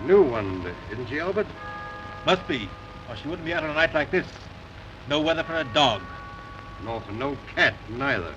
New one, isn't she, Albert? Must be, or she wouldn't be out on a night like this. No weather for a dog. Nor for no cat, neither.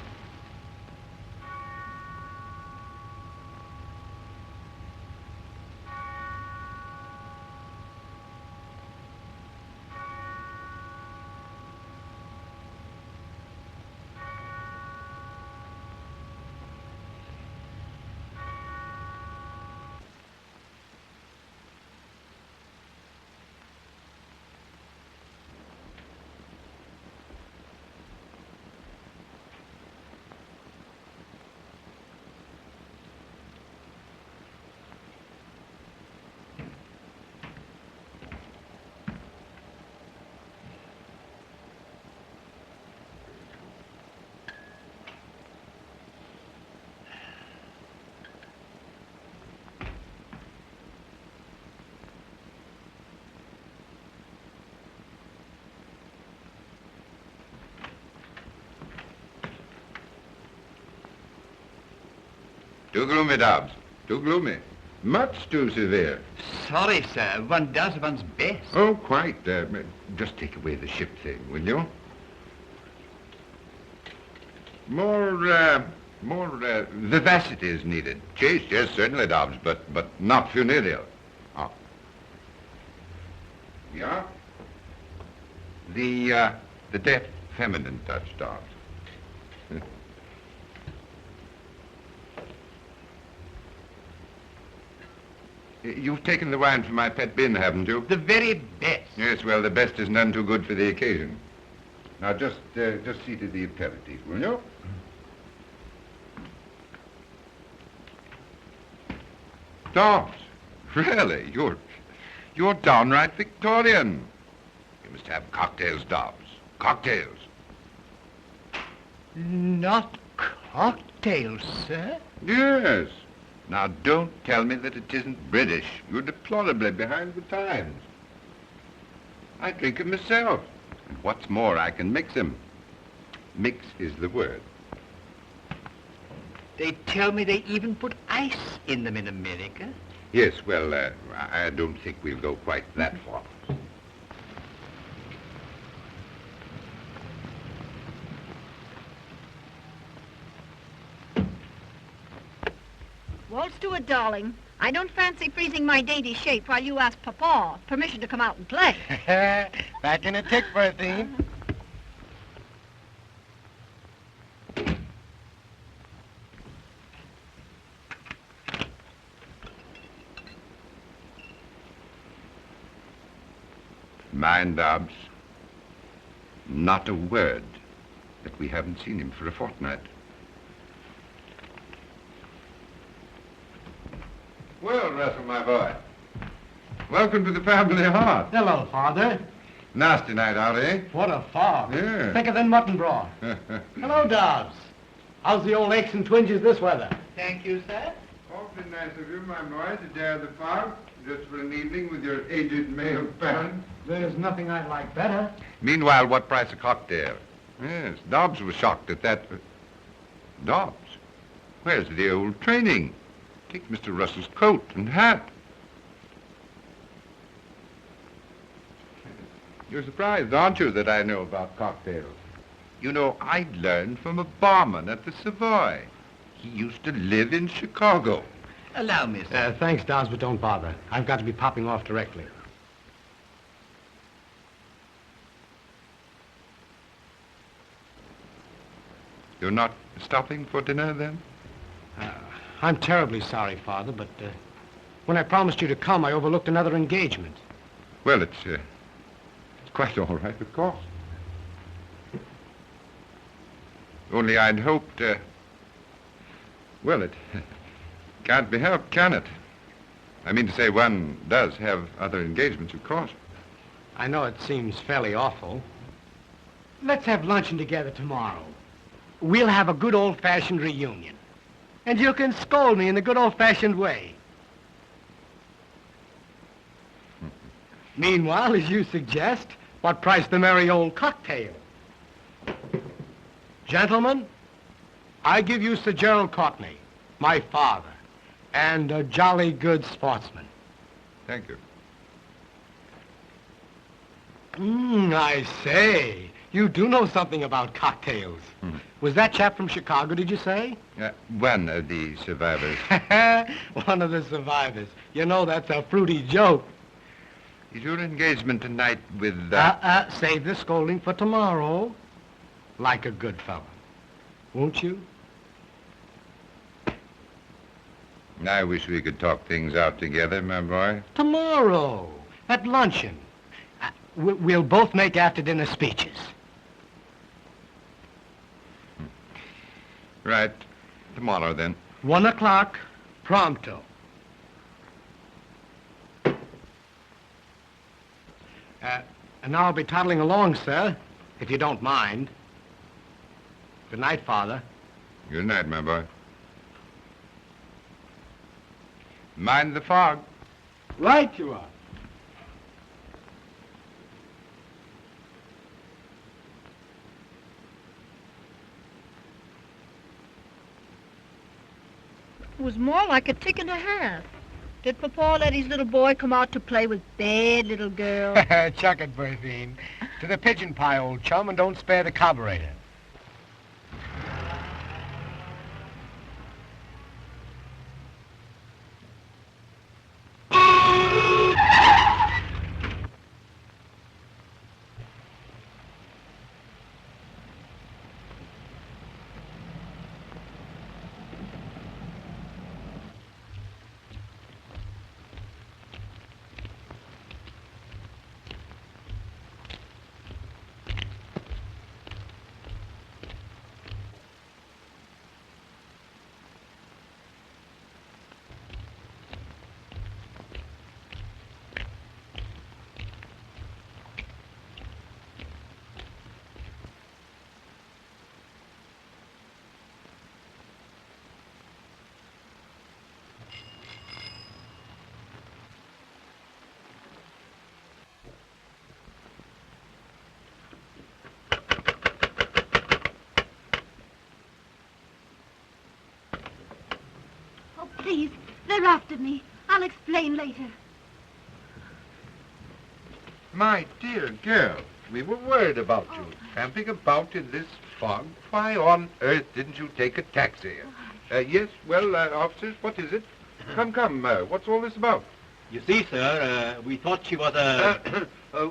Too gloomy, Dobbs. Too gloomy. Much too severe. Sorry, sir. One does one's best. Oh, quite. Just take away the ship thing, will you? More vivacity is needed. Chaste, yes, certainly, Dobbs, but not funereal. Oh. Yeah? The deft feminine touch, Dobbs. You've taken the wine from my pet bin, haven't you? The very best. Yes, well, the best is none too good for the occasion. Now, just see to the aperitif, will you? Dobbs, really, you're downright Victorian. You must have cocktails, Dobbs. Cocktails. Not cocktails, sir? Yes. Now, don't tell me that it isn't British. You're deplorably behind the times. I drink 'em myself. And what's more, I can mix 'em. Mix is the word. They tell me they even put ice in them in America. Yes, well, I don't think we'll go quite that far. Waltz to it, darling. I don't fancy freezing my dainty shape while you ask Papa permission to come out and play. Back in a tick for a theme. Mind, Dobbs, not a word that we haven't seen him for a fortnight. Well, Russell, my boy, welcome to the family hearth. Hello, Father. Nasty night out, eh? What a fog. Yeah. Thicker than mutton broth. Hello, Dobbs. How's the old aches and twinges this weather? Thank you, sir. Awfully nice of you, my boy, to dare the fog just for an evening with your aged male parent. There's nothing I'd like better. Meanwhile, what price a cocktail? Yes, Dobbs was shocked at that. Dobbs? Where's the old training? Take Mr. Russell's coat and hat. You're surprised, aren't you, that I know about cocktails? You know, I learned from a barman at the Savoy. He used to live in Chicago. Allow me, sir. Thanks, Dobbs, but don't bother. I've got to be popping off directly. You're not stopping for dinner, then? I'm terribly sorry, Father, but when I promised you to come, I overlooked another engagement. Well, it's quite all right, of course. Only I'd hoped, well, it can't be helped, can it? I mean to say, one does have other engagements, of course. I know it seems fairly awful. Let's have luncheon together tomorrow. We'll have a good old-fashioned reunion. And you can scold me in the good old-fashioned way. Meanwhile, as you suggest, what price the merry old cocktail? Gentlemen, I give you Sir Gerald Courtney, my father, and a jolly good sportsman. Thank you. I say. You do know something about cocktails. Was that chap from Chicago, did you say? One of the survivors. One of the survivors. You know, that's a fruity joke. Is your engagement tonight with... Save the scolding for tomorrow. Like a good fellow. Won't you? I wish we could talk things out together, my boy. Tomorrow. At luncheon. We'll both make after-dinner speeches. Right. Tomorrow, then. 1 o'clock, pronto. And I'll be toddling along, sir, if you don't mind. Good night, Father. Good night, my boy. Mind the fog. Right you are. It was more like a tick and a half. Did Papa let his little boy come out to play with bad little girls? Chuck it, Berthine. To the pigeon pie, old chum, and don't spare the carburetor. Please, they're after me. I'll explain later. My dear girl, we were worried about you. Tramping about in this fog. Why on earth didn't you take a taxi? Yes, well, officers, what is it? Come, what's all this about? You see, sir, we thought she was a...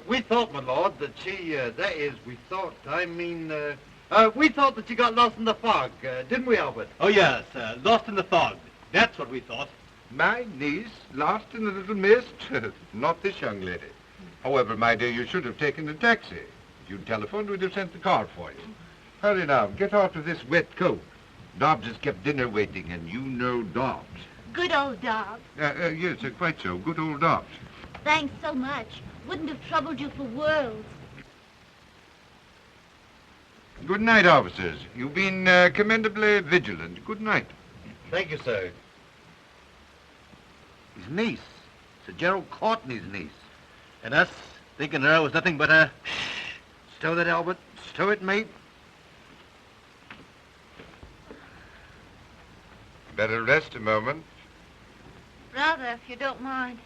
We thought, my lord, that she, we thought that she got lost in the fog, didn't we, Albert? Oh, yes, lost in the fog. That's what we thought. My niece, lost in the little mist? Not this young lady. However, my dear, you should have taken a taxi. If you'd telephoned, we'd have sent the car for you. Hurry now, get out of this wet coat. Dobbs has kept dinner waiting, and you know Dobbs. Good old Dobbs. Yes, quite so. Good old Dobbs. Thanks so much. Wouldn't have troubled you for worlds. Good night, officers. You've been commendably vigilant. Good night. Thank you, sir. His niece. Sir Gerald Courtney's niece. And us, thinking her was nothing but a... Stow that, Albert. Stow it, mate. Better rest a moment. Rather, if you don't mind.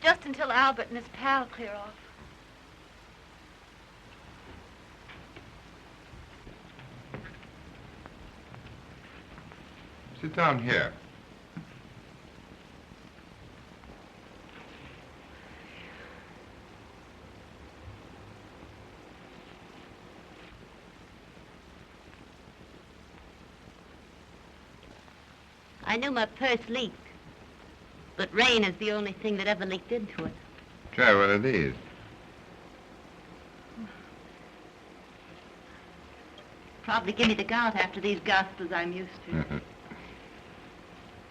Just until Albert and his pal clear off. Sit down here. I knew my purse leaked. But rain is the only thing that ever leaked into it. Try one of these. Probably give me the gout after these gospels I'm used to.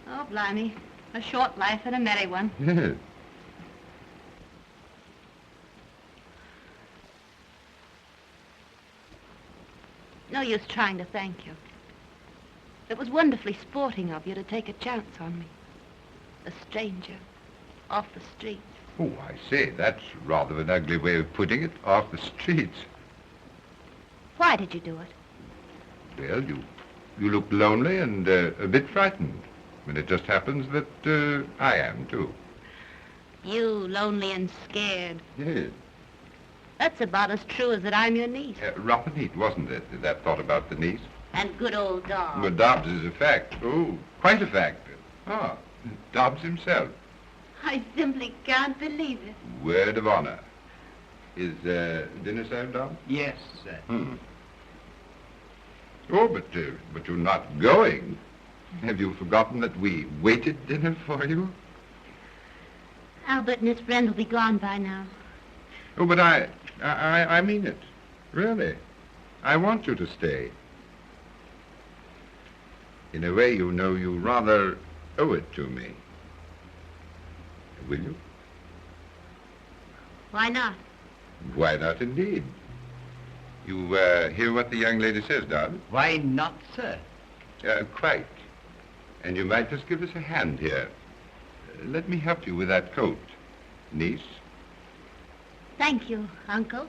Oh, blimey. A short life and a merry one. Yes. No use trying to thank you. It was wonderfully sporting of you to take a chance on me. A stranger, off the street. Oh, I say, that's rather an ugly way of putting it, off the streets. Why did you do it? Well, you look lonely and a bit frightened. And it just happens that I am, too. You, lonely and scared. Yes. That's about as true as that I'm your niece. Rough and neat, wasn't it, that thought about the niece? And good old Dobbs. Well, Dobbs is a fact. Oh, quite a fact. Ah, Dobbs himself. I simply can't believe it. Word of honor. Is dinner served, Dobbs? Yes, sir. Oh, but you're not going. Have you forgotten that we waited dinner for you? Albert and his friend will be gone by now. Oh, but I mean it. Really. I want you to stay. In a way, you know, you rather owe it to me. Will you? Why not? Why not, indeed? You hear what the young lady says, Dobbs? Why not, sir? Quite. And you might just give us a hand here. Let me help you with that coat, niece. Thank you, Uncle.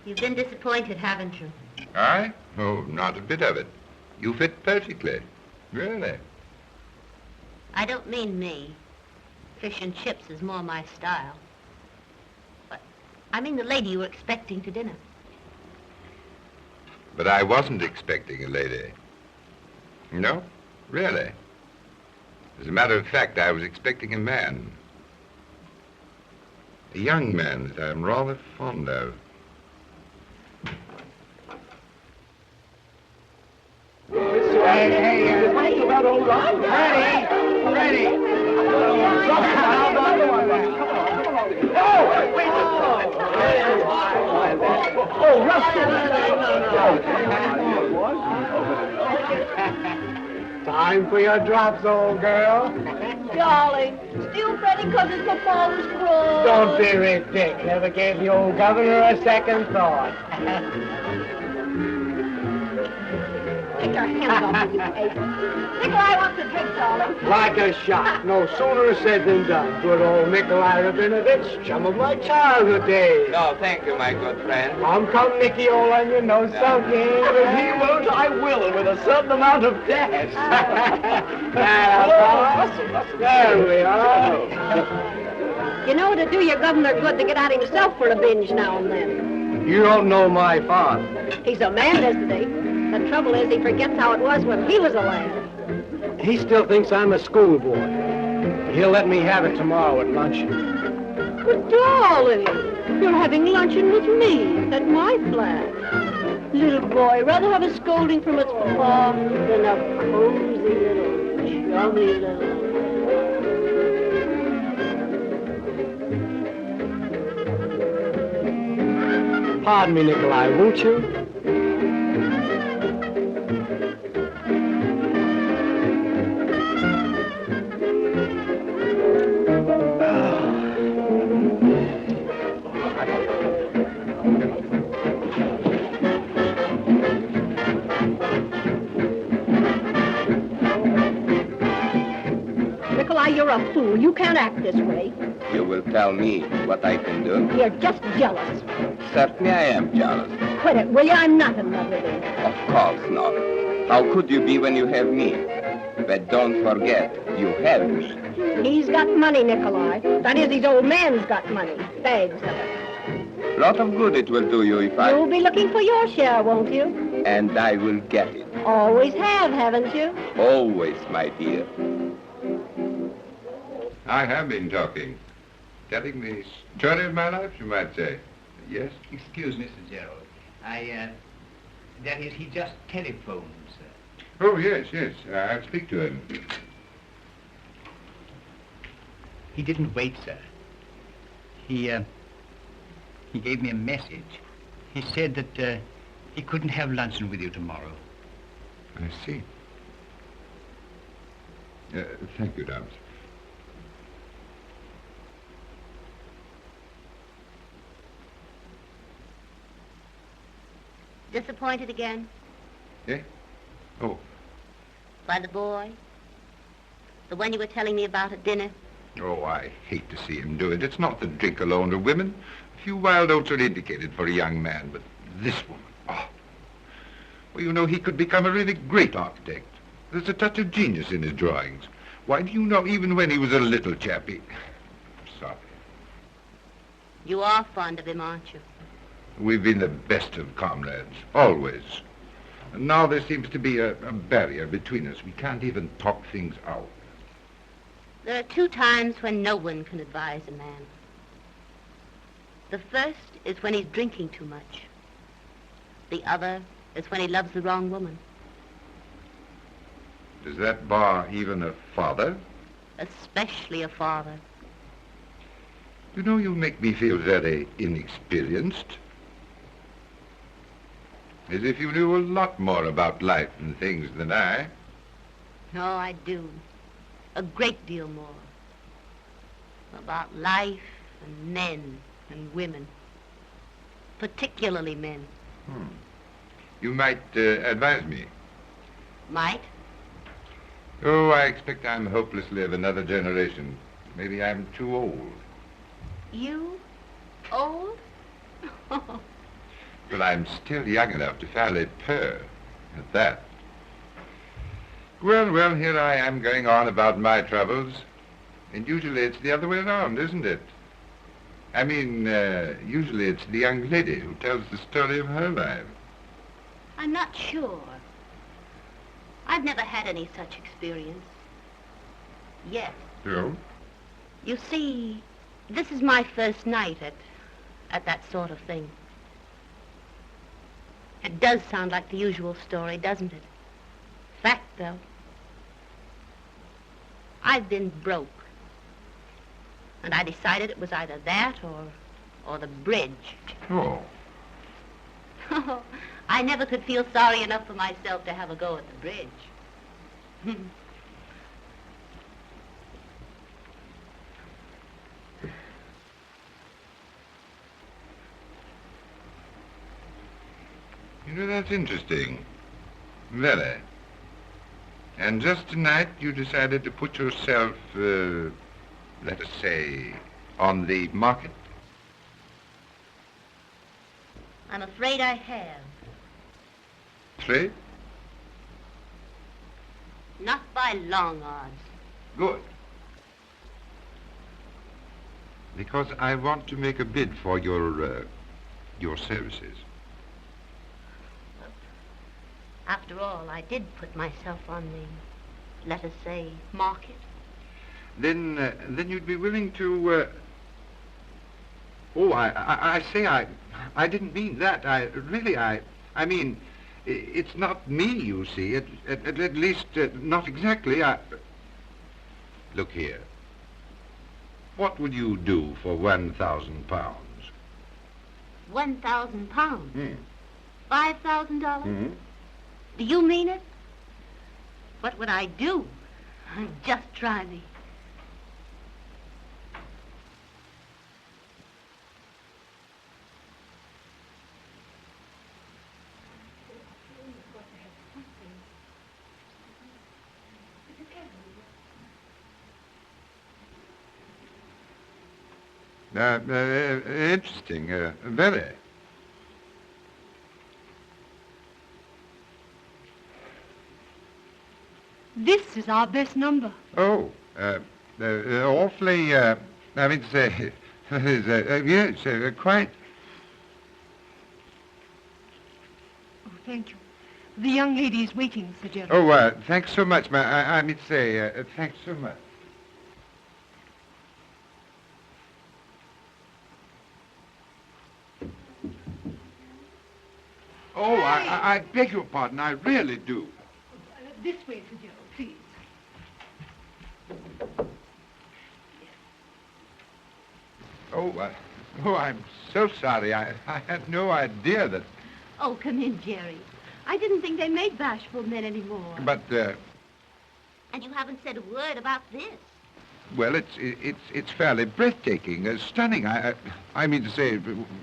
You've been disappointed, haven't you? I? Oh, not a bit of it. You fit perfectly. Really. I don't mean me. Fish and chips is more my style. But I mean the lady you were expecting to dinner. But I wasn't expecting a lady. No, really. As a matter of fact, I was expecting a man. A young man that I'm rather fond of. Hey, what's about old Ron? Ready. Oh, Rusty. Time for your drops, old girl. Darling, still fretting because his papa was cross. Don't be ridiculous. Never gave the old governor a second thought. Take your hands off me, you ape. Nikolai wants a drink, darling. Like a shot. No sooner said than done. Good old Nikolai Rabinovich, chum of my childhood days. No, thank you, my good friend. Come, Nicky, old onion, no sulking. If he won't, I will, and with a certain amount of dash. There we are. You know, it'd do your governor good to get out himself for a binge now and then. You don't know my father. He's a man, isn't he? The trouble is he forgets how it was when he was a lad. He still thinks I'm a schoolboy. But he'll let me have it tomorrow at luncheon. But darling, you're having luncheon with me at my flat. Little boy, rather have a scolding from its papa than a cozy little, chummy little. Pardon me, Nikolai, won't you? Nikolai, you're a fool. You can't act this way. You will tell me what I can do? You're just jealous. Certainly I am jealous. Quit it, will you? I'm not in love with him. Of course not. How could you be when you have me? But don't forget, you have me. He's got money, Nikolai. That is, his old man's got money. Bags of it. Lot of good it will do you if I... You'll be looking for your share, won't you? And I will get it. Always have, haven't you? Always, my dear. I have been talking. Telling the story of my life, you might say. Yes? Excuse me, Mr. Gerald. That is, he just telephoned, sir. Oh, yes. I'll speak to him. He didn't wait, sir. He gave me a message. He said that he couldn't have luncheon with you tomorrow. I see. Thank you, Dobbs. Disappointed again? Eh? Oh. By the boy? The one you were telling me about at dinner? Oh, I hate to see him do it. It's not the drink alone or women. A few wild oats are indicated for a young man, but this woman, oh. Well, you know, he could become a really great architect. There's a touch of genius in his drawings. Why, do you know, even when he was a little chappie... Sorry. You are fond of him, aren't you? We've been the best of comrades, always. And now there seems to be a barrier between us. We can't even talk things out. There are 2 times when no one can advise a man. The first is when he's drinking too much. The other is when he loves the wrong woman. Does that bar even a father? Especially a father. You know, you make me feel very inexperienced. As if you knew a lot more about life and things than I. No, I do. A great deal more. About life and men and women. Particularly men. You might advise me. Might? Oh, I expect I'm hopelessly of another generation. Maybe I'm too old. You? Old? But I'm still young enough to fairly purr at that. Well, here I am going on about my troubles. And usually it's the other way around, isn't it? I mean, usually it's the young lady who tells the story of her life. I'm not sure. I've never had any such experience. Yet. So? You see, this is my first night at that sort of thing. It does sound like the usual story, doesn't it? Fact, though. I've been broke. And I decided it was either that or the bridge. Oh. I never could feel sorry enough for myself to have a go at the bridge. You know, that's interesting. Very. And just tonight you decided to put yourself, let us say, on the market? I'm afraid I have. Trade? Not by long odds. Good. Because I want to make a bid for your services. After all, I did put myself on the, let us say, market. Then you'd be willing to, Oh, I say I didn't mean that. I mean, it's not me, you see. At least, not exactly. Look here. What would you do for 1,000 pounds? 1,000 pounds? Hmm. $5,000? Do you mean it? What would I do? Just try me. Interesting, very. This is our best number. Oh, awfully, I mean to say, yes, quite. Oh, thank you. The young lady is waiting, Sir Gerald. Oh, thanks so much, I mean to say, thanks so much. Oh, I beg your pardon, I really do. This way, Sir Gerald, please. Oh, I'm so sorry. I had no idea that... Oh, come in, Jerry. I didn't think they made bashful men anymore. But, And you haven't said a word about this. well, it's fairly breathtaking, stunning. I mean to say,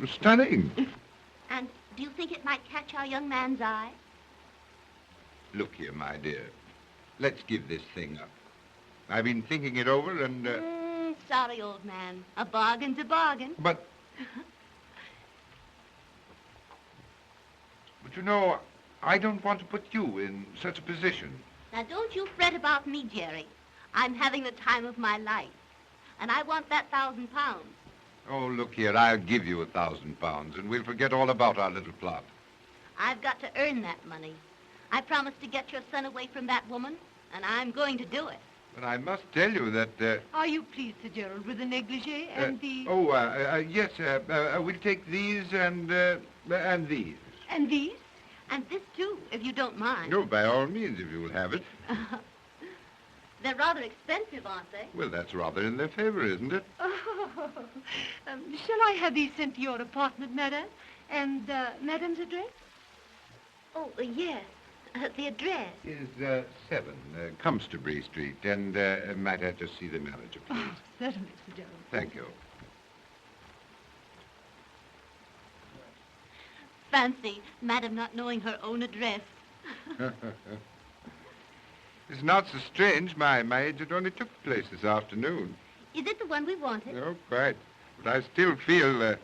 stunning. And do you think it might catch our young man's eye? Look here, my dear. let's give this thing up. I've been thinking it over and, Sorry, old man. A bargain's a bargain. But you know, I don't want to put you in such a position. Now, don't you fret about me, Jerry. I'm having the time of my life. And I want that £1,000. Oh, look here, I'll give you £1,000, and we'll forget all about our little plot. I've got to earn that money. I promised to get your son away from that woman, and I'm going to do it. But I must tell you that, Are you pleased, Sir Gerald, with the negligee and the... yes, we'll take these and these. And these? And this, too, if you don't mind. No, by all means, if you'll have it. They're rather expensive, aren't they? Well, that's rather in their favor, isn't it? Shall I have these sent to your apartment, madame? And, madame's address? Oh, yes. The address. Is 7 Comstobury Street, and might I just see the manager, please? Oh, certainly, Sir Gerald. Thank you. Fancy, madam not knowing her own address. It's not so strange. My agent only took the place this afternoon. Is it the one we wanted? No, quite. But I still feel, well...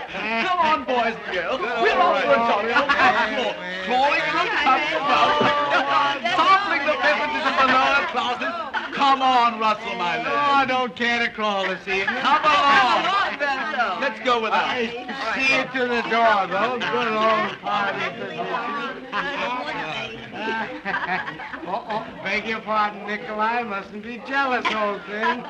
Come on, boys and girls. We're off for a jolly old floor. Clawing in the cups about. Sampling the beverages of the lower classes. Come on, Russell, my lad. Oh, I don't care to crawl this evening. Come along. Let's go with us. See you to the door, though. Good old party. Beg your pardon, Nikolai. Mustn't be jealous, old thing.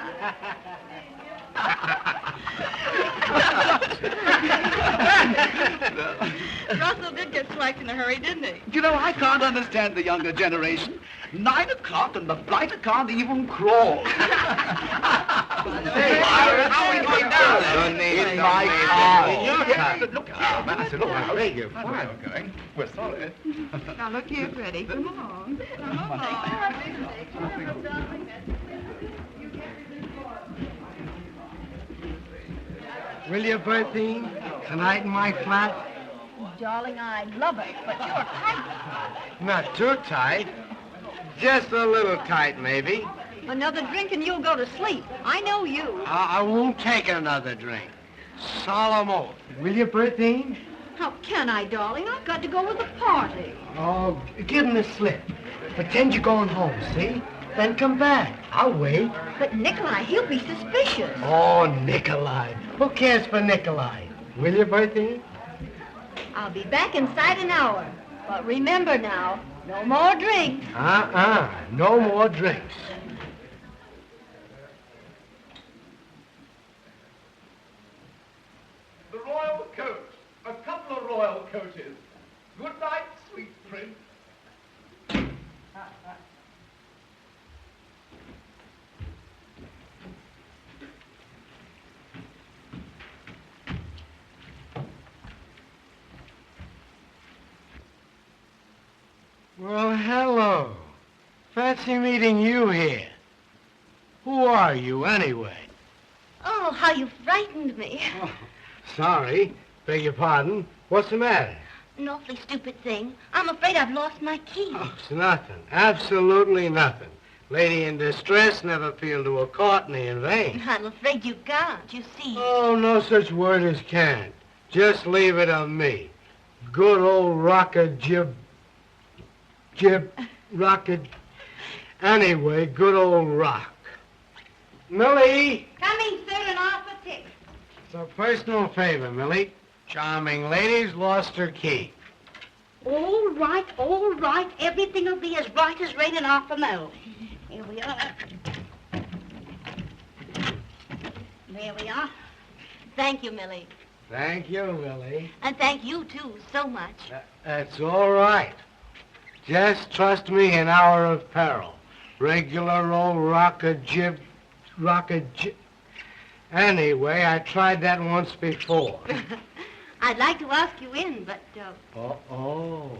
Russell did get swiped in a hurry, didn't he? You know, I can't understand the younger generation. 9 o'clock and the blighter can't even crawl. Hey, how are we going down there? In my car. Look, I beg your pardon. We're sorry. Now, look here, Freddie. Come along. Come along. Will you, Bertine? Tonight in my flat? Darling, I'd love it, but you're tight. Not too tight. Just a little tight, maybe. Another drink and you'll go to sleep. I know you. I won't take another drink. Solemn oath. Will you, Bertine? How can I, darling? I've got to go with the party. Oh, give him the slip. Pretend you're going home, see? Then come back. I'll wait. But Nikolai, he'll be suspicious. Oh, Nikolai. Who cares for Nikolai? Will you, Bertine? I'll be back inside an hour. But remember now, no more drinks. No more drinks. The royal coach. A couple of royal coaches. Good night, sweet prince. Well, hello. Fancy meeting you here. Who are you, anyway? Oh, how you frightened me. Oh, sorry. Beg your pardon. What's the matter? An awfully stupid thing. I'm afraid I've lost my key. Oh, it's nothing. Absolutely nothing. Lady in distress never appealed to a courtney in vain. I'm afraid you can't, you see. Oh, no such word as can't. Just leave it on me. Good old rocker rocket. Anyway, good old rock. Millie! Coming, sir, and off a tick. It's a personal favor, Millie. Charming lady's lost her key. All right, all right. Everything will be as bright as raining off the mill. Here we are. There we are. Thank you, Millie. Thank you, Millie. And thank you, too, so much. That's all right. Just trust me in hour of peril. Regular old rocker jib. Anyway, I tried that once before. I'd like to ask you in, but, Oh.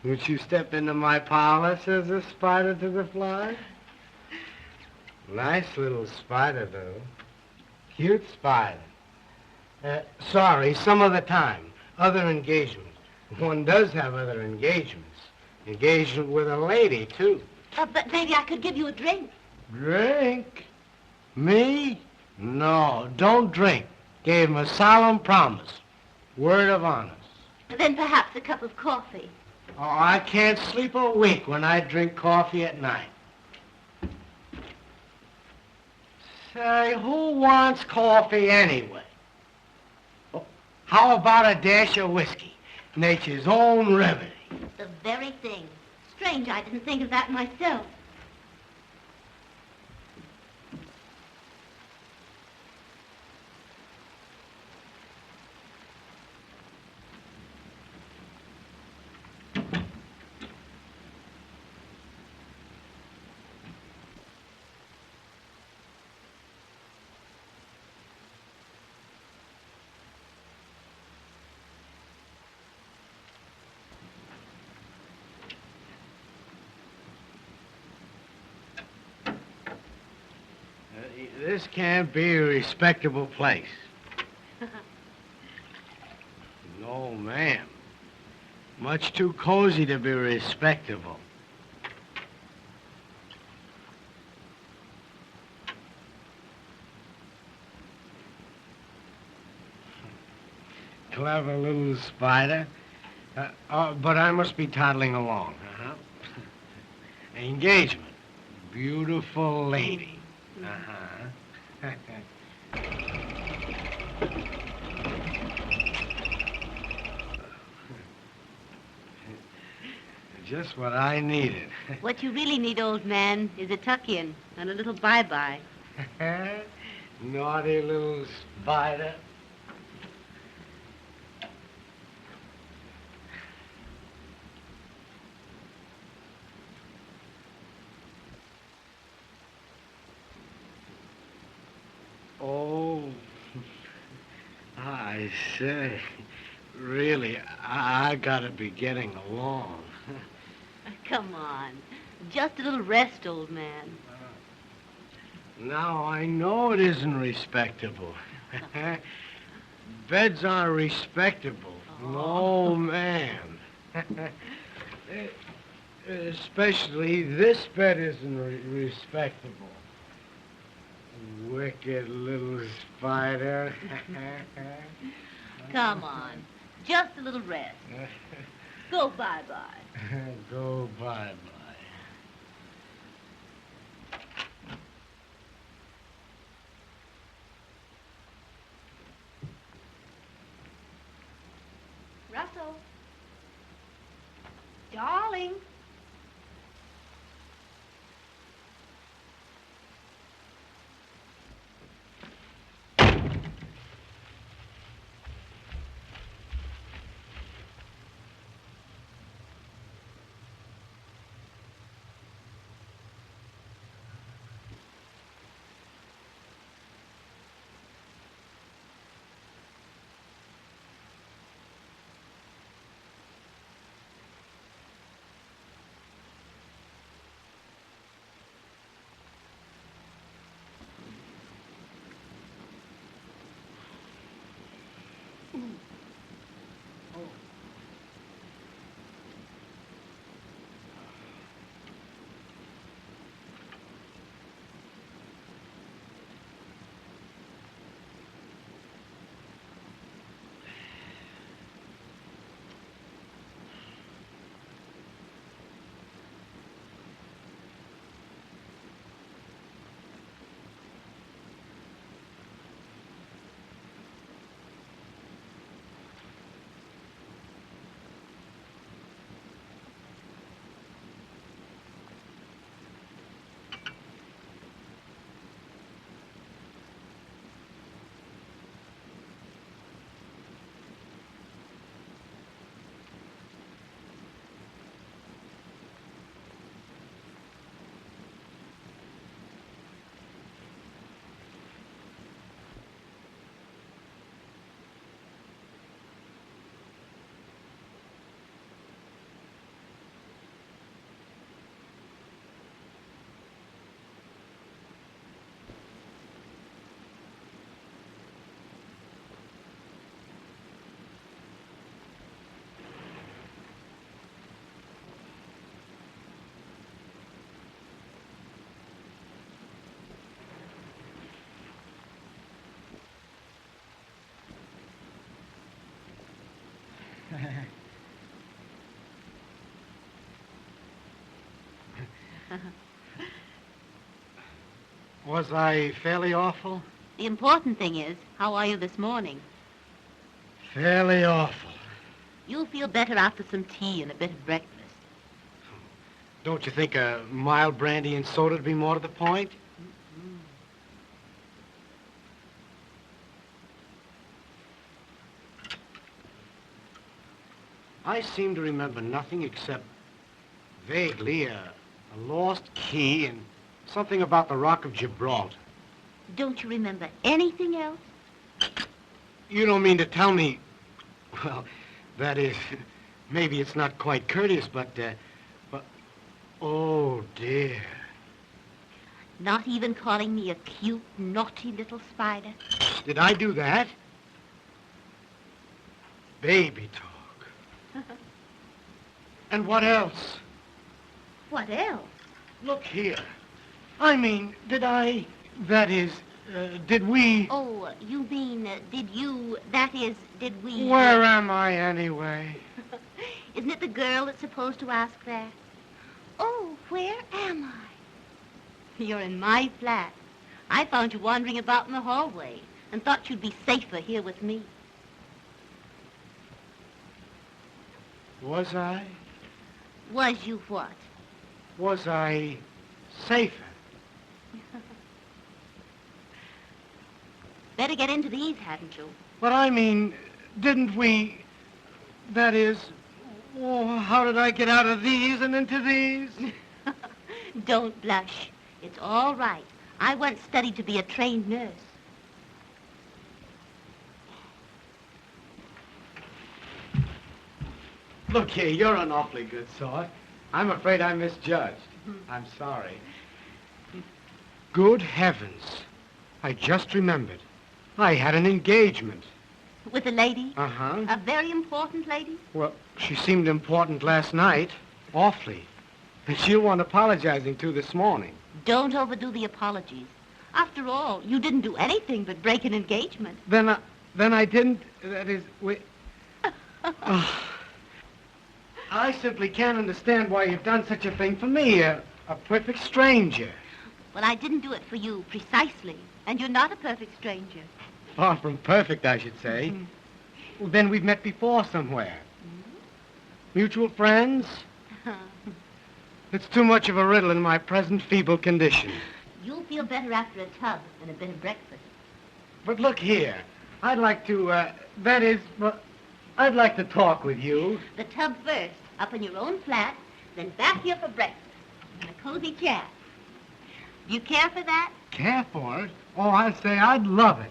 Would you step into my parlor, says the spider to the fly? Nice little spider, though. Cute spider. Sorry, some other time. Other engagements. One does have other engagements. Engagement with a lady, too. But maybe I could give you a drink. Drink? Me? No, don't drink. Gave him a solemn promise. Word of honor. Then perhaps a cup of coffee. Oh, I can't sleep a wink when I drink coffee at night. Say, who wants coffee anyway? Oh, how about a dash of whiskey? Nature's own remedy. The very thing. Strange I didn't think of that myself. This can't be a respectable place. No, ma'am. Much too cozy to be respectable. Clever little spider. But I must be toddling along. Engagement. Beautiful lady. Just what I needed. What you really need, old man, is a tuck-in and a little bye-bye. Naughty little spider. Oh, I say, really, I gotta be getting along. Come on. Just a little rest, old man. Now, I know it isn't respectable. Beds aren't respectable. No, ma'am. Especially this bed isn't respectable. Wicked little spider. Come on. Just a little rest. Go bye-bye. Go bye-bye. Russell. Darling. Was I fairly awful? The important thing is, how are you this morning? Fairly awful. You'll feel better after some tea and a bit of breakfast. Don't you think a mild brandy and soda would be more to the point? I seem to remember nothing except vaguely a lost key and something about the Rock of Gibraltar. Don't you remember anything else? You don't mean to tell me... Well, that is... Maybe it's not quite courteous, but... Oh, dear. Not even calling me a cute, naughty little spider? Did I do that? Baby talk. And what else? What else? Look here. I mean, did I... That is, did we... Oh, you mean, did you... That is, did we... Where am I, anyway? Isn't it the girl that's supposed to ask that? Oh, where am I? You're in my flat. I found you wandering about in the hallway and thought you'd be safer here with me. Was I? Was you what? Was I safer? Better get into these, hadn't you? But I mean, didn't we... That is... Oh, how did I get out of these and into these? Don't blush. It's all right. I once studied to be a trained nurse. Look here, you're an awfully good sort. I'm afraid I misjudged. I'm sorry. Good heavens. I just remembered. I had an engagement. With a lady? Uh-huh. A very important lady? Well, she seemed important last night. Awfully. And she'll want apologizing to this morning. Don't overdo the apologies. After all, you didn't do anything but break an engagement. Then I didn't... That is... Oh. I simply can't understand why you've done such a thing for me, a perfect stranger. Well, I didn't do it for you, precisely. And you're not a perfect stranger. Far from perfect, I should say. Well, then we've met before somewhere. Mutual friends? It's too much of a riddle in my present feeble condition. You'll feel better after a tub and a bit of breakfast. But look here. I'd like to, I'd like to talk with you. The tub first, up in your own flat, then back here for breakfast and a cozy chat. Do you care for that? Care for it? Oh, I'd say I'd love it.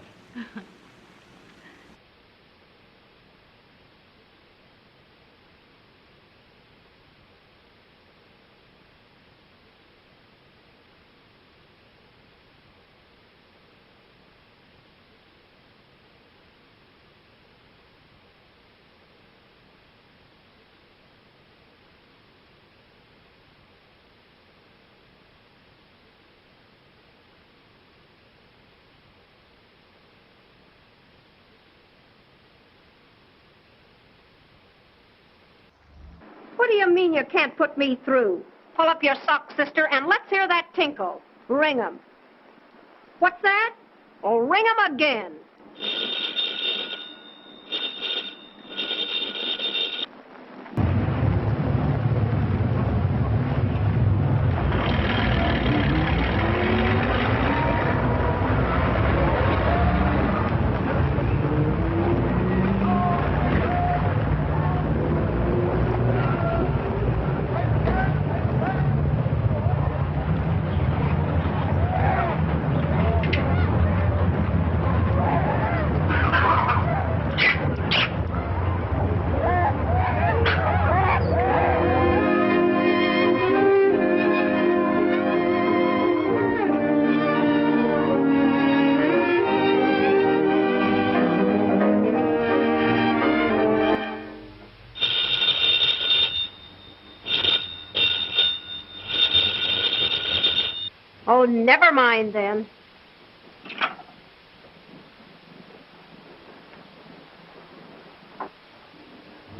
What do you mean you can't put me through? Pull up your socks, sister, and let's hear that tinkle. Ring 'em. What's that? Oh, ring 'em again. Oh, never mind then.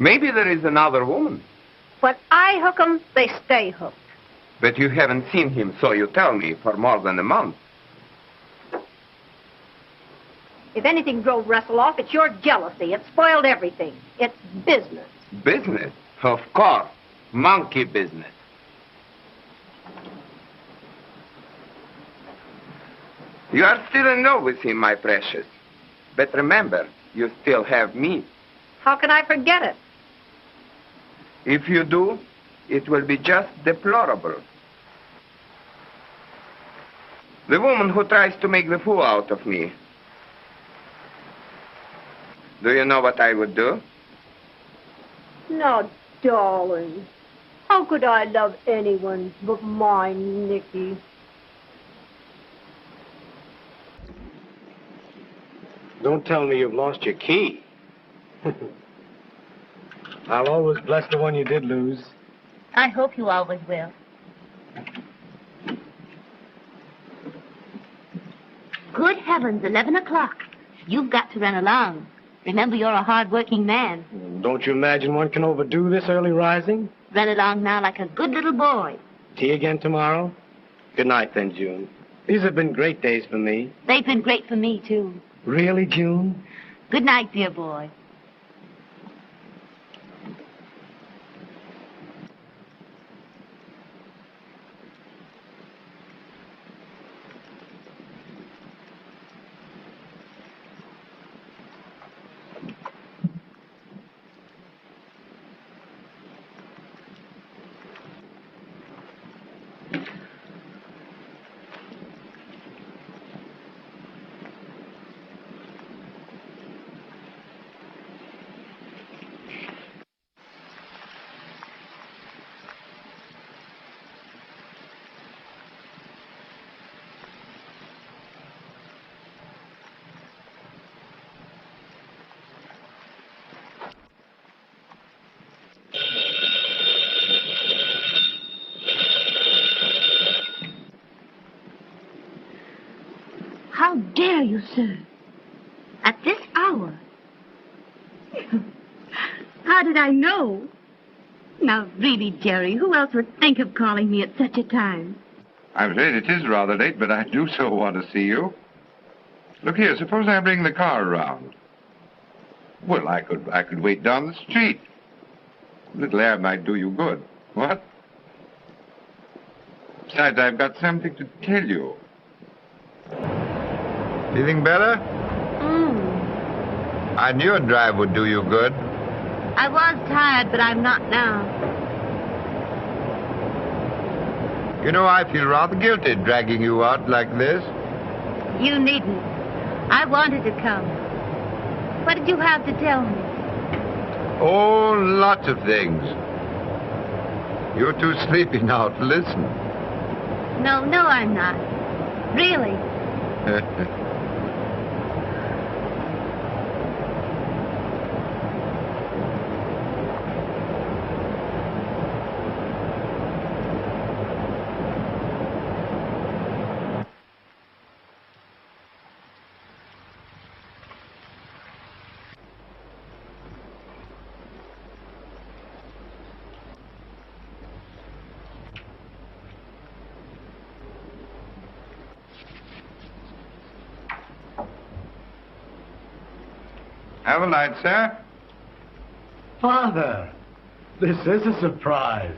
Maybe there is another woman. When I hook 'em, they stay hooked. But you haven't seen him, so you tell me, for more than a month. If anything drove Russell off, it's your jealousy. It spoiled everything. It's business. Business? Of course. Monkey business. You are still in love with him, my precious. But remember, you still have me. How can I forget it? If you do, it will be just deplorable. The woman who tries to make the fool out of me. Do you know what I would do? Now, darling, how could I love anyone but my Nicky? Don't tell me you've lost your key. I'll always bless the one you did lose. I hope you always will. Good heavens, 11 o'clock. You've got to run along. Remember, you're a hard-working man. Don't you imagine one can overdo this early rising? Run along now like a good little boy. Tea again tomorrow? Good night, then, June. These have been great days for me. They've been great for me, too. Really, June? Good night, dear boy. How dare you, sir? At this hour? How did I know? Now, really, Jerry, who else would think of calling me at such a time? I'm afraid it is rather late, but I do so want to see you. Look here, suppose I bring the car around. Well, I could wait down the street. A little air might do you good. What? Besides, I've got something to tell you. Feeling better? I knew a drive would do you good. I was tired, but I'm not now. You know, I feel rather guilty dragging you out like this. You needn't. I wanted to come. What did you have to tell me? Oh, lots of things. You're too sleepy now to listen. No, I'm not. Really. Have a light, sir. Father, this is a surprise.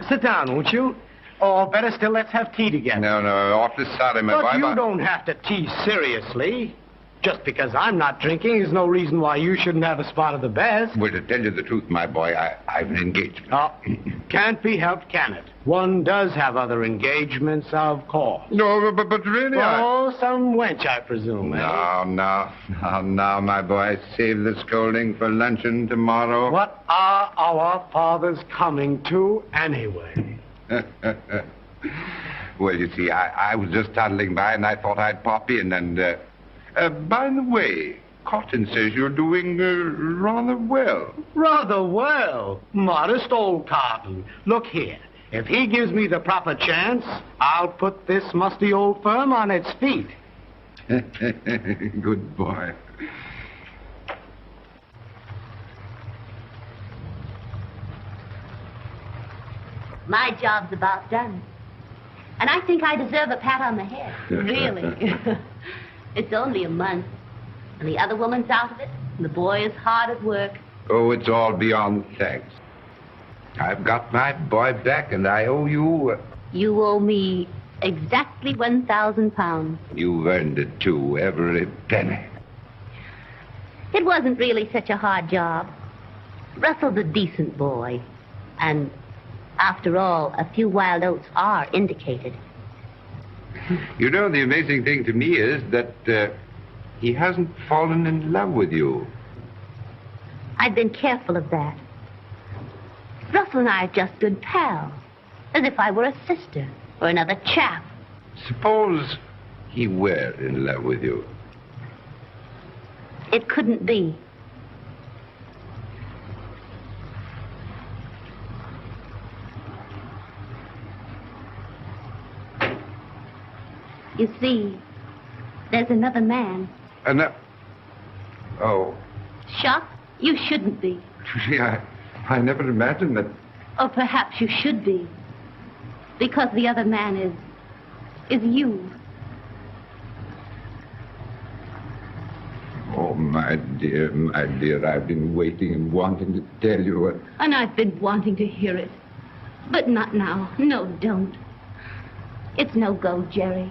Sit down, won't you? Or better still, let's have tea together. No, awfully sorry, my But boy. you don't have to tease seriously. Just because I'm not drinking is no reason why you shouldn't have a spot of the best. Well, to tell you the truth, my boy, I've an engagement. Oh, can't be helped, can it? One does have other engagements, of course. No, but really, Oh, some wench, I presume, eh? No, my boy. Save the scolding for luncheon tomorrow. What are our fathers coming to, anyway? Well, you see, I was just toddling by, and I thought I'd pop in, and, by the way, Cotton says you're doing, rather well. Rather well. Modest old Cotton. Look here. If he gives me the proper chance, I'll put this musty old firm on its feet. Good boy. My job's about done. And I think I deserve a pat on the head. Really. It's only a month. And the other woman's out of it, and the boy is hard at work. Oh, it's all beyond thanks. I've got my boy back, and I owe you... You owe me exactly 1,000 pounds. You've earned it, too, every penny. It wasn't really such a hard job. Russell's a decent boy. And after all, a few wild oats are indicated. You know, the amazing thing to me is that he hasn't fallen in love with you. I've been careful of that. Russell and I are just good pals, as if I were a sister or another chap. Suppose he were in love with you. It couldn't be. You see, there's another man. Oh. Shocked? You shouldn't be. Gee, I never imagined that. Or perhaps you should be. Because the other man is you. Oh, my dear, I've been waiting and wanting to tell you what... And I've been wanting to hear it. But not now. No, don't. It's no go, Jerry.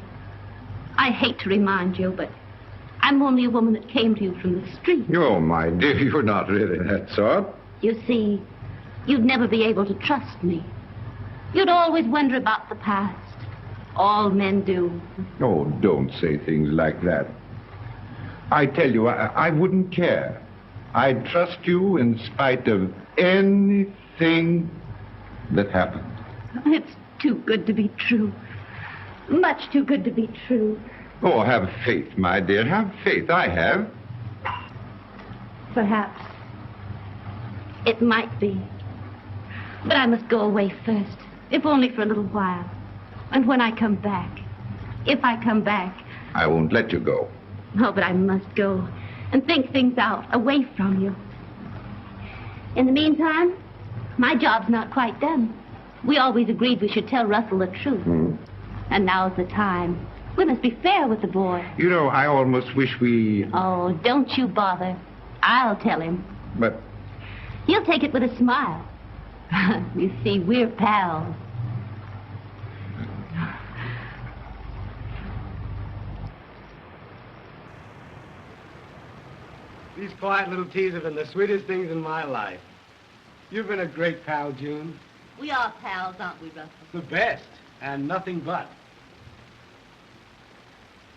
I hate to remind you, but I'm only a woman that came to you from the street. Oh, my dear, you're not really that sort. You see, you'd never be able to trust me. You'd always wonder about the past. All men do. Oh, don't say things like that. I tell you, I wouldn't care. I'd trust you in spite of anything that happened. It's too good to be true. Much too good to be true. Oh, have faith, my dear. Have faith. I have. Perhaps. It might be. But I must go away first, if only for a little while. And when I come back, if I come back... I won't let you go. Oh, but I must go and think things out, away from you. In the meantime, my job's not quite done. We always agreed we should tell Russell the truth. And now's the time. We must be fair with the boy. You know, I almost wish we... Oh, don't you bother. I'll tell him. But... He'll take it with a smile. You see, we're pals. These quiet little teas have been the sweetest things in my life. You've been a great pal, June. We are pals, aren't we, Russell? The best, and nothing but.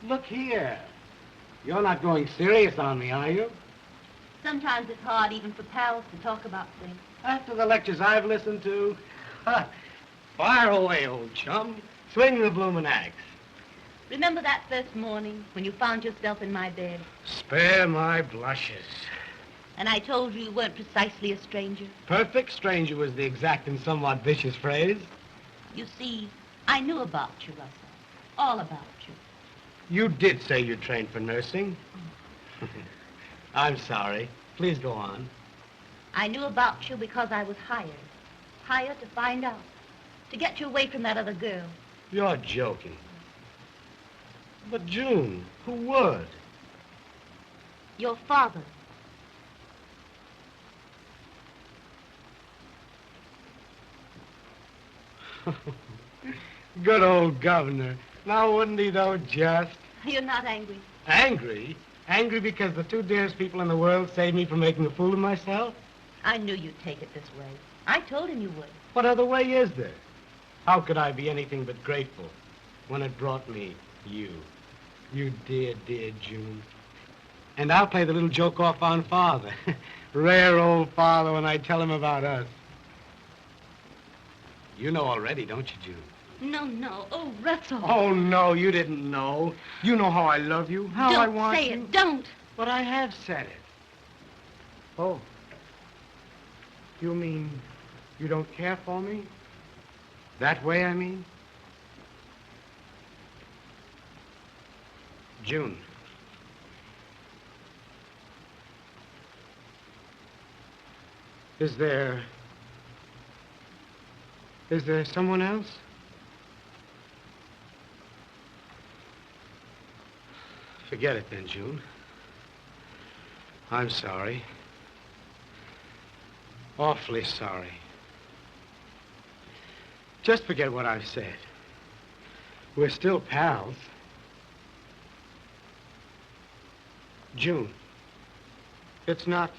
Look here. You're not going serious on me, are you? Sometimes it's hard even for pals to talk about things. After the lectures I've listened to, fire away, old chum. Swing the bloomin' axe. Remember that first morning when you found yourself in my bed? Spare my blushes. And I told you you weren't precisely a stranger? Perfect stranger was the exact and somewhat vicious phrase. You see, I knew about you, Russell. All about you. You did say you trained for nursing. I'm sorry. Please go on. I knew about you because I was hired. Hired to find out. To get you away from that other girl. You're joking. But, June, who would? Your father. Good old governor. Now, wouldn't he, though, just? You're not angry. Angry? Angry because the two dearest people in the world saved me from making a fool of myself? I knew you'd take it this way. I told him you would. What other way is there? How could I be anything but grateful when it brought me you? You dear, dear June. And I'll play the little joke off on Father. Rare old Father when I tell him about us. You know already, don't you, June? No, no. Oh, Russell. Oh, no, you didn't know. You know how I love you, how I want you. Don't say it. Don't. But I have said it. Oh. You mean you don't care for me? That way, I mean? June. Is there Is there someone else? Forget it then, June. I'm sorry. Awfully sorry. Just forget what I've said. We're still pals. June, it's not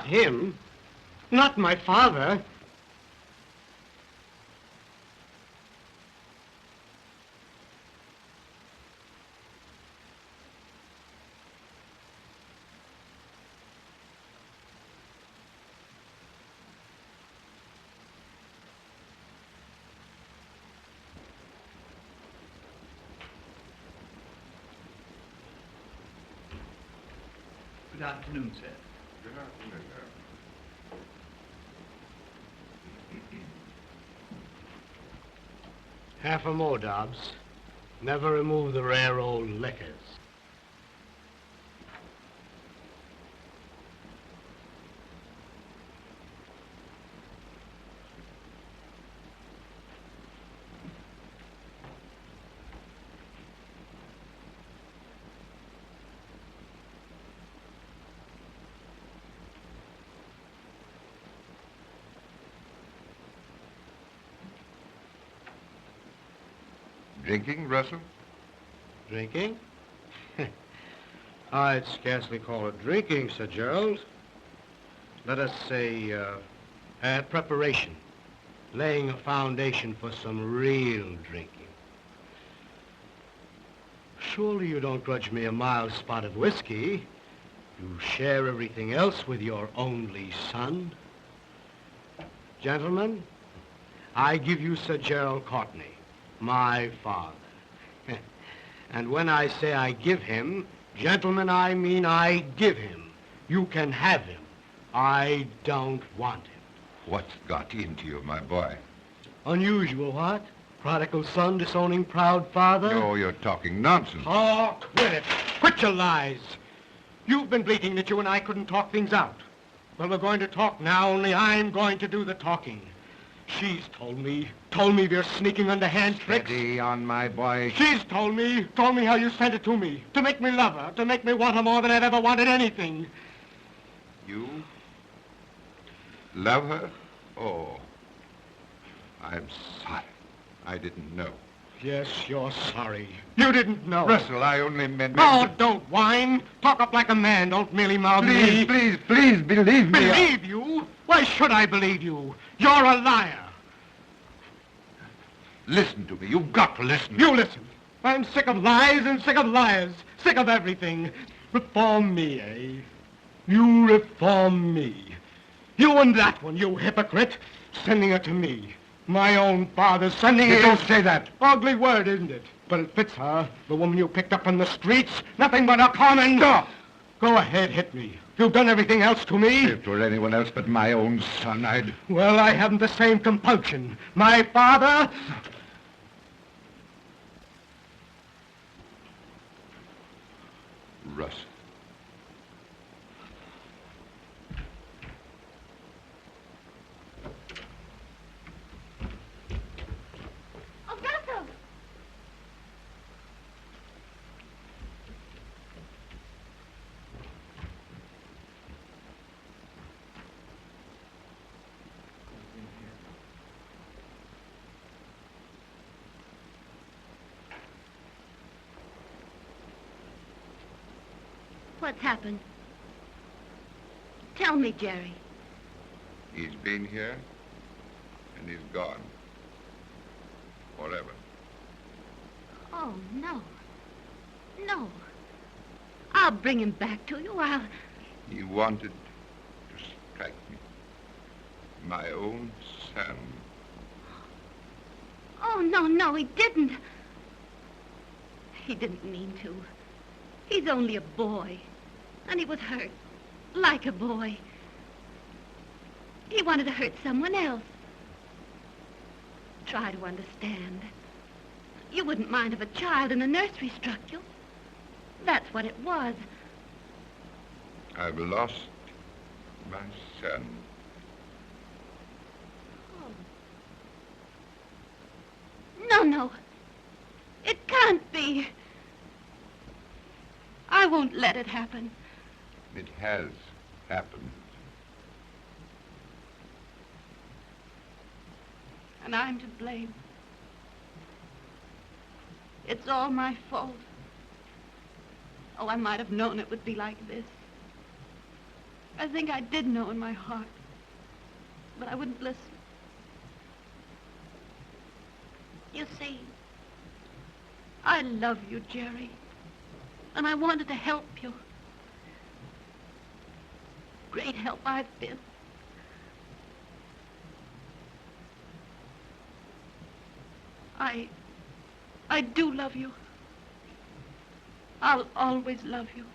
him, not my father. Good afternoon, sir. Good afternoon, Half a more, Dobbs. Never remove the rare old liquors. Drinking, Russell? Drinking? I'd scarcely call it drinking, Sir Gerald. Let us say, preparation. Laying a foundation for some real drinking. Surely you don't grudge me a mild spotted whiskey. You share everything else with your only son. Gentlemen, I give you Sir Gerald Courtney, my father. And when I say I give him, gentlemen, I mean I give him. You can have him. I don't want him. What's got into you, my boy? Unusual, what? Prodigal son disowning proud father? No, you're talking nonsense. Oh, quit it. Quit your lies. You've been bleating that you and I couldn't talk things out. Well, we're going to talk now, only I'm going to do the talking. She's told me of your sneaking underhand tricks. Steady on, my boy. She's told me how you sent it to me, to make me love her, to make me want her more than I've ever wanted anything. You love her? Oh, I'm sorry. I didn't know. Yes, you're sorry. You didn't know. Russell, I only meant... Oh, don't whine. Talk up like a man. Don't merely mouth me. Please believe me. Believe you? Why should I believe you? You're a liar. Listen to me. You've got to listen. You listen. I'm sick of lies and sick of liars. Sick of everything. Reform me, eh? You reform me. You and that one, you hypocrite. Sending her to me. My own father sending You it. don't say that. Ugly word, isn't it? But it fits her. The woman you picked up in the streets. Nothing but a common... Go ahead, hit me. You've done everything else to me. If it were anyone else but my own son, I'd... Well, I haven't the same compunction. My father... Russ. Augusto! What's happened? Tell me, Jerry. He's been here, and he's gone. Forever. Oh, no. No. I'll bring him back to you. He wanted to strike me. My own son. Oh, no, he didn't. He didn't mean to. He's only a boy. And he was hurt. Like a boy. He wanted to hurt someone else. Try to understand. You wouldn't mind if a child in a nursery struck you. That's what it was. I've lost my son. Oh, No. It can't be. I won't let it happen. It has happened. And I'm to blame. It's all my fault. Oh, I might have known it would be like this. I think I did know in my heart. But I wouldn't listen. You see, I love you, Jerry. And I wanted to help you. Great help I've been. I do love you. I'll always love you.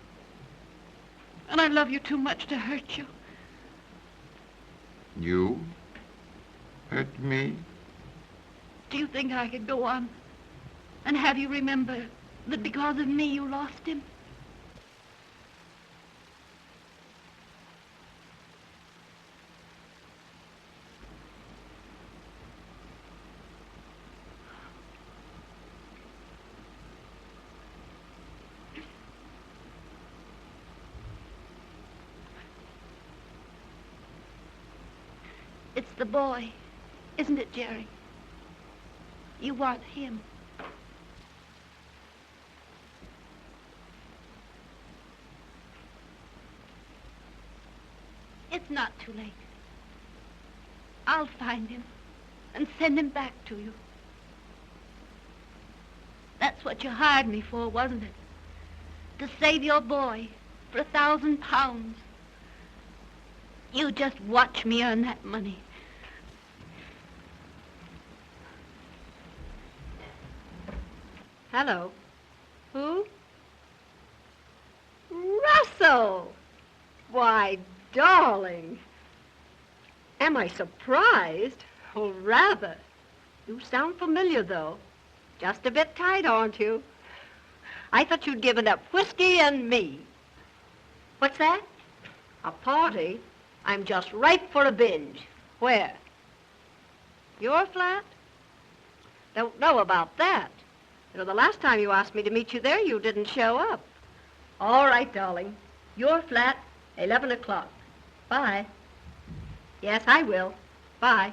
And I love you too much to hurt you. You hurt me? Do you think I could go on and have you remember that because of me you lost him? It's the boy, isn't it, Jerry? You want him. It's not too late. I'll find him and send him back to you. That's what you hired me for, wasn't it? To save your boy for £1,000. You just watch me earn that money. Hello. Who? Russell! Why, darling. Am I surprised? Oh, rather. You sound familiar, though. Just a bit tight, aren't you? I thought you'd given up whiskey and me. What's that? A party? I'm just ripe for a binge. Where? Your flat? Don't know about that. You know, the last time you asked me to meet you there, you didn't show up. All right, darling. Your flat, 11 o'clock. Bye. Yes, I will. Bye.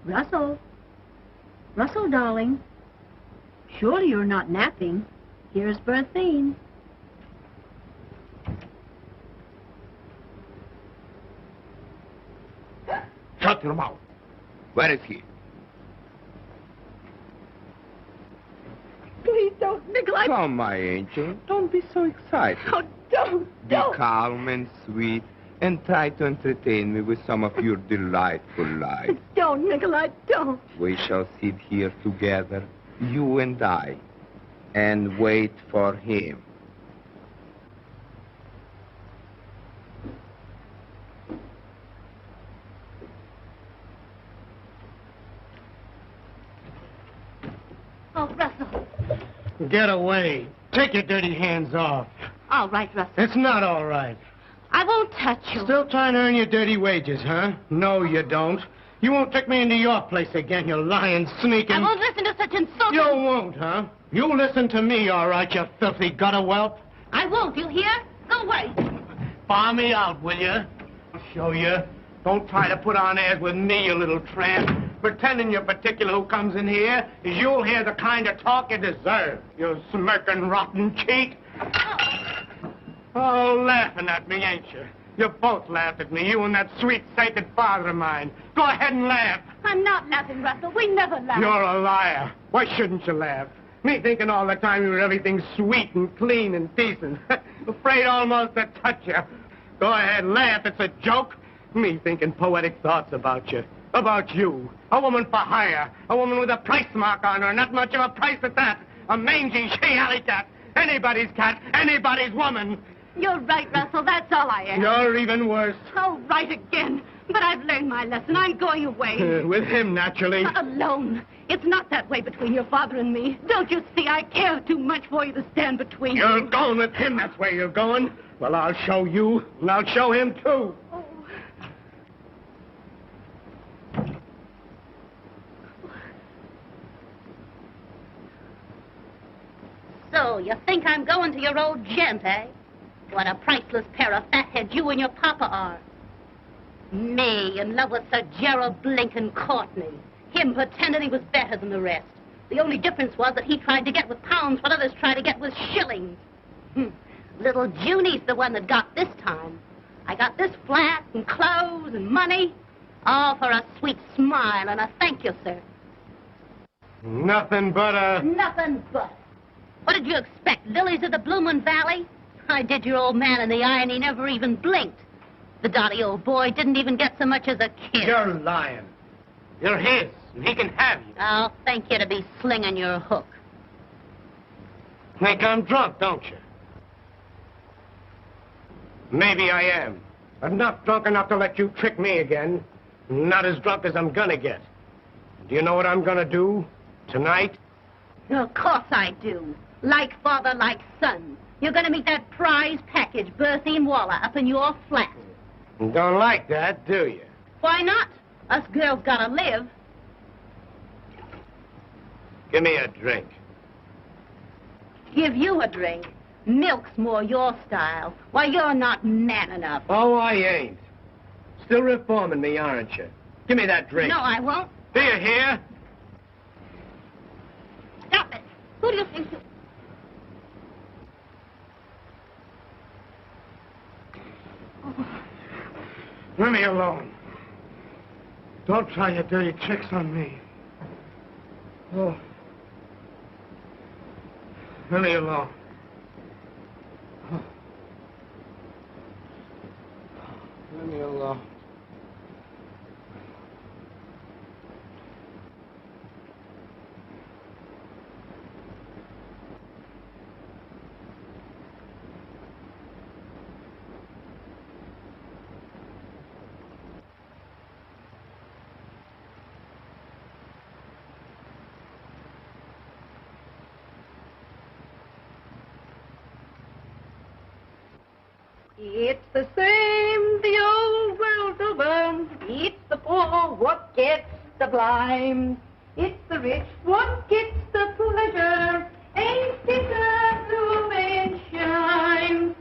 Russell. Russell, darling. Surely you're not napping. Here's Berthine. Shut your mouth. Where is he? Please don't, Nikolai. Come, my angel. Don't be so excited. Oh, don't. Be calm and sweet and try to entertain me with some of your delightful lies. Don't, Nikolai, don't. We shall sit here together, you and I, and wait for him. Oh, Russell. Get away. Take your dirty hands off. All right, Russell. It's not all right. I won't touch you. Still trying to earn your dirty wages, huh? No, you don't. You won't take me into your place again, you lying, sneaking... I won't listen to such insulting... You won't, huh? You listen to me, all right, you filthy gutter whelp. I won't, you hear? Go away. Bar me out, will you? I'll show you. Don't try to put on airs with me, you little tramp. Pretending you're particular who comes in here is you'll hear the kind of talk you deserve, you smirking, rotten cheat. Oh, laughing at me, ain't you? You both laughed at me, you and that sweet, sacred father of mine. Go ahead and laugh. I'm not laughing, Russell. We never laugh. You're a liar. Why shouldn't you laugh? Me thinking all the time you were everything sweet and clean and decent. Afraid almost to touch you. Go ahead, laugh. It's a joke. Me thinking poetic thoughts about you. About you. A woman for hire. A woman with a price mark on her. Not much of a price at that. A mangy she-alley cat. Anybody's cat. Anybody's woman. You're right, Russell. That's all I am. You're even worse. Oh, right again. But I've learned my lesson. I'm going away. With him, naturally. Alone. It's not that way between your father and me. Don't you see? I care too much for you to stand between you. You're going with him. That's where you're going. Well, I'll show you, and I'll show him, too. Oh. So, you think I'm going to your old gent, eh? What a priceless pair of fatheads you and your papa are. Me, in love with Sir Gerald Blinken Courtney. Him pretending he was better than the rest. The only difference was that he tried to get with pounds what others tried to get with shillings. Little Junie's the one that got this time. I got this flat and clothes and money. All for a sweet smile and a thank you, sir. Nothing but a... Nothing but. What did you expect, lilies of the Bloomin' Valley? I did your old man in the eye and he never even blinked. The dotty old boy didn't even get so much as a kiss. You're lying. You're his, and he can have you. I'll thank you to be slinging your hook. Think I'm drunk, don't you? Maybe I am. But not drunk enough to let you trick me again. Not as drunk as I'm gonna get. Do you know what I'm gonna do tonight? Of course I do. Like father, like son. You're gonna meet that prize package, Berthy and Waller, up in your flat. You don't like that, do you? Why not? Us girls gotta live. Give me a drink. Give you a drink. Milk's more your style. Why, you're not man enough. Oh, I ain't. Still reforming me, aren't you? Give me that drink. No, I won't. Do you hear? Stop it. Who do you think you... Leave me alone. Don't try your dirty tricks on me. Oh. Leave me alone. Oh. Leave me alone. It's the same the old world over. It's the poor what gets the blame. It's the rich what gets the pleasure. Ain't it a blooming shame?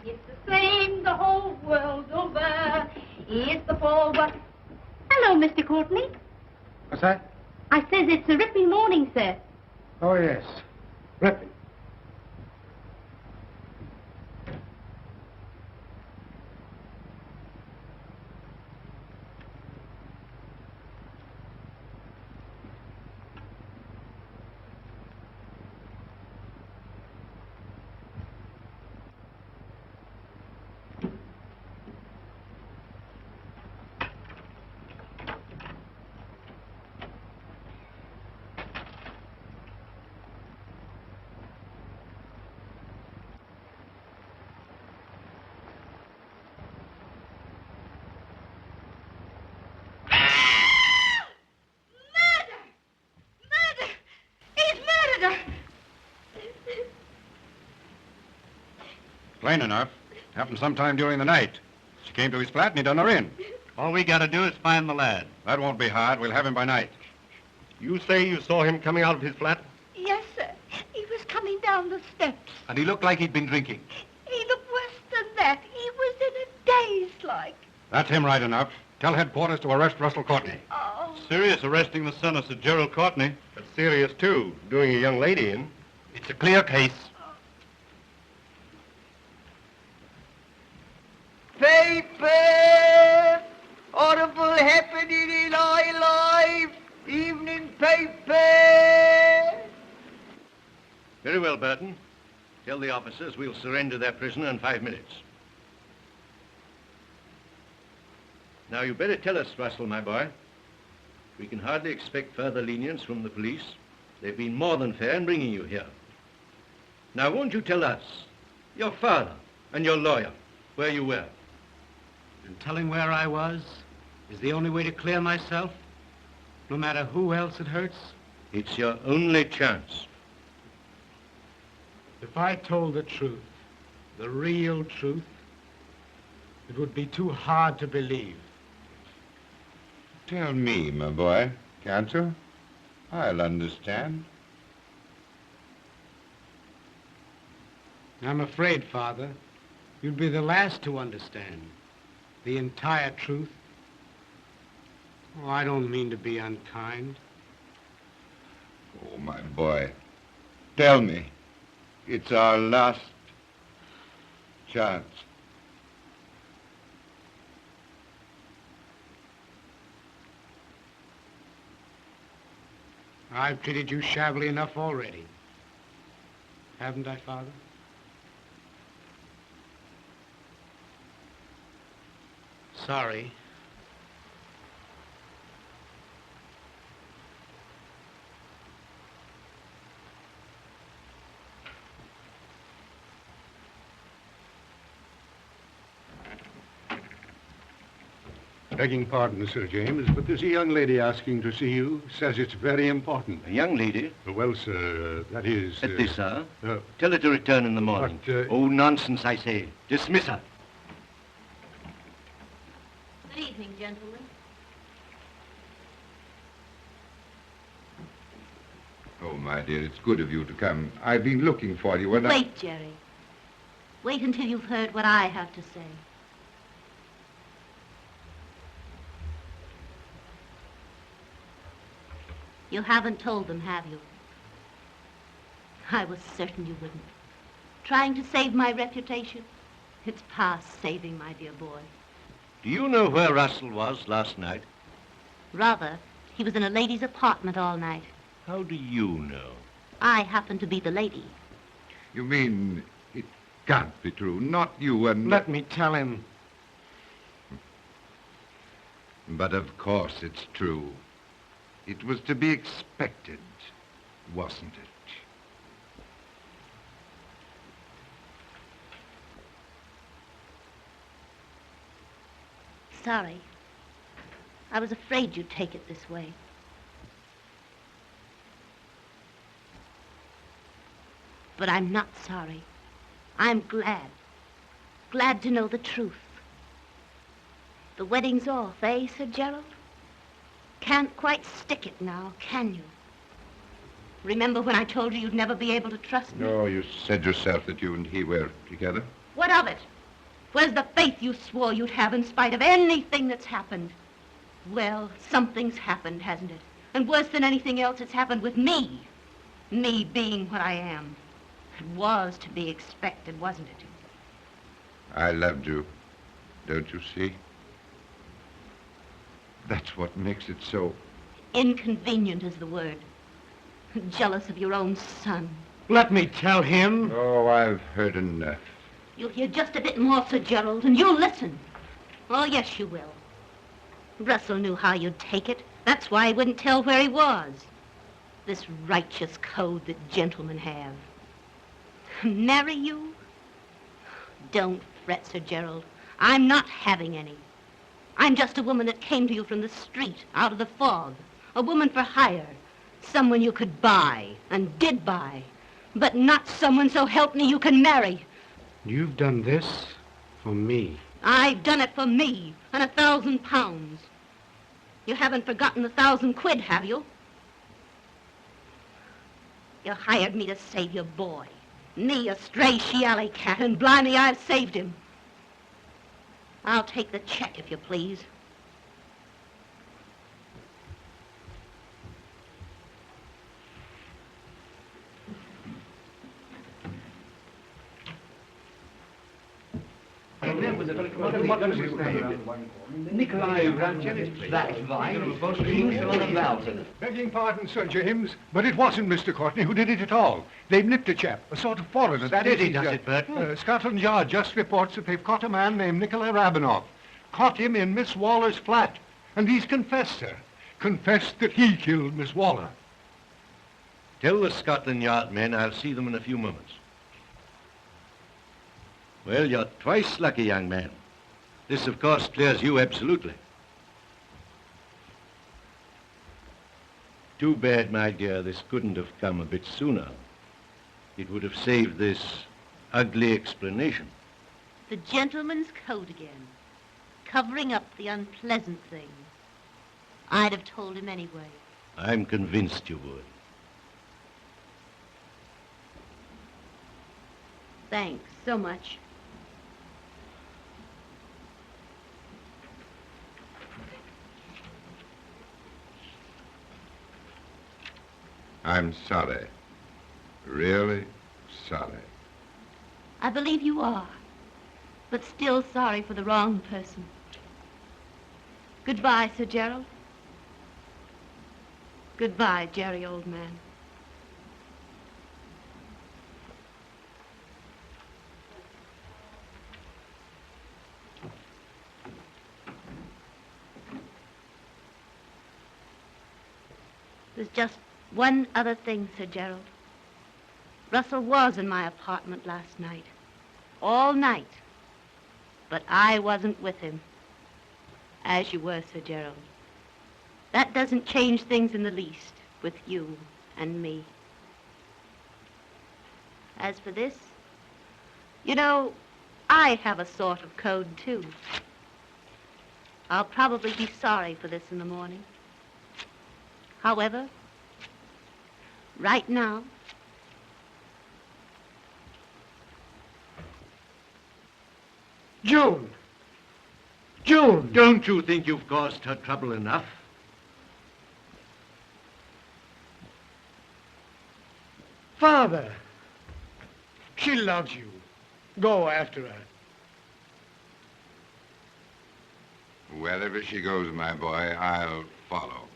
It's the same the whole world over. Here's the ball, but... Hello, Mr. Courtney. What's that? I says it's a ripping morning, sir. Oh, yes. Ripping. Plain enough. Happened sometime during the night. She came to his flat and he done her in. All we gotta do is find the lad. That won't be hard. We'll have him by night. You say you saw him coming out of his flat? Yes, sir. He was coming down the steps. And he looked like he'd been drinking. He looked worse than that. He was in a daze like. That's him right enough. Tell headquarters to arrest Russell Courtney. Oh. Serious arresting the son of Sir Gerald Courtney. But serious, too, doing a young lady in. It's a clear case. Paper! Horrible happening in our life! Evening paper! Very well, Burton. Tell the officers we'll surrender their prisoner in 5 minutes. Now, you better tell us, Russell, my boy. We can hardly expect further lenience from the police. They've been more than fair in bringing you here. Now, won't you tell us, your father and your lawyer, where you were? And telling where I was is the only way to clear myself, no matter who else it hurts. It's your only chance. If I told the truth, the real truth, it would be too hard to believe. Tell me, my boy, can't you? I'll understand. I'm afraid, Father, you'd be the last to understand the entire truth. Oh, I don't mean to be unkind. Oh, my boy, tell me. It's our last chance. I've treated you shabbily enough already. Haven't I, Father? Sorry. Begging pardon, Sir James, but there's a young lady asking to see you. Says it's very important. A young lady? Well, sir, that is... At this hour? Tell her to return in the morning. But, Oh, nonsense, I say. Dismiss her. Good evening, gentlemen. Oh, my dear, it's good of you to come. I've been looking for you and Wait, Jerry. Wait until you've heard what I have to say. You haven't told them, have you? I was certain you wouldn't. Trying to save my reputation? It's past saving, my dear boy. Do you know where Russell was last night? Rather, he was in a lady's apartment all night. How do you know? I happen to be the lady. You mean it can't be true? Not you and... Let me tell him. But of course it's true. It was to be expected, wasn't it? Sorry. I was afraid you'd take it this way. But I'm not sorry. I'm glad. Glad to know the truth. The wedding's off, eh, Sir Gerald? Can't quite stick it now, can you? Remember when I told you you'd never be able to trust me? No, you said yourself that you and he were together. What of it? Where's the faith you swore you'd have in spite of anything that's happened? Well, something's happened, hasn't it? And worse than anything else, it's happened with me. Me being what I am. It was to be expected, wasn't it? I loved you. Don't you see? That's what makes it so. Inconvenient is the word. Jealous of your own son. Let me tell him. Oh, I've heard enough. You'll hear just a bit more, Sir Gerald, and you'll listen. Oh, yes, you will. Russell knew how you'd take it. That's why he wouldn't tell where he was. This righteous code that gentlemen have. Marry you? Don't fret, Sir Gerald. I'm not having any. I'm just a woman that came to you from the street, out of the fog. A woman for hire. Someone you could buy, and did buy. But not someone, so help me, you can marry. You've done this for me. I've done it for me, and £1,000. You haven't forgotten the 1,000 quid, have you? You hired me to save your boy. Me, a stray she-alley cat, and blimey, I've saved him. I'll take the check, if you please. Nikolai that vine on the mountain. Begging pardon, Sir James, but it wasn't Mr. Courtney who did it at all. They've nipped a chap, a sort of foreigner. That is, he does it, Burton. Scotland Yard just reports that they've caught a man named Nikolai Rabinoff. Caught him in Miss Waller's flat. And he's confessed, sir. Confessed that he killed Miss Waller. Tell the Scotland Yard men I'll see them in a few moments. Well, you're twice lucky, young man. This, of course, clears you absolutely. Too bad, my dear, this couldn't have come a bit sooner. It would have saved this ugly explanation. The gentleman's code again. Covering up the unpleasant thing. I'd have told him anyway. I'm convinced you would. Thanks so much. I'm sorry. Really sorry. I believe you are, but still sorry for the wrong person. Goodbye, Sir Gerald. Goodbye, Jerry, old man. There's just one other thing, Sir Gerald. Russell was in my apartment last night. All night. But I wasn't with him. As you were, Sir Gerald. That doesn't change things in the least with you and me. As for this, you know, I have a sort of code, too. I'll probably be sorry for this in the morning. However, right now, June! June! Don't you think you've caused her trouble enough? Father! She loves you. Go after her. Wherever she goes, my boy, I'll follow.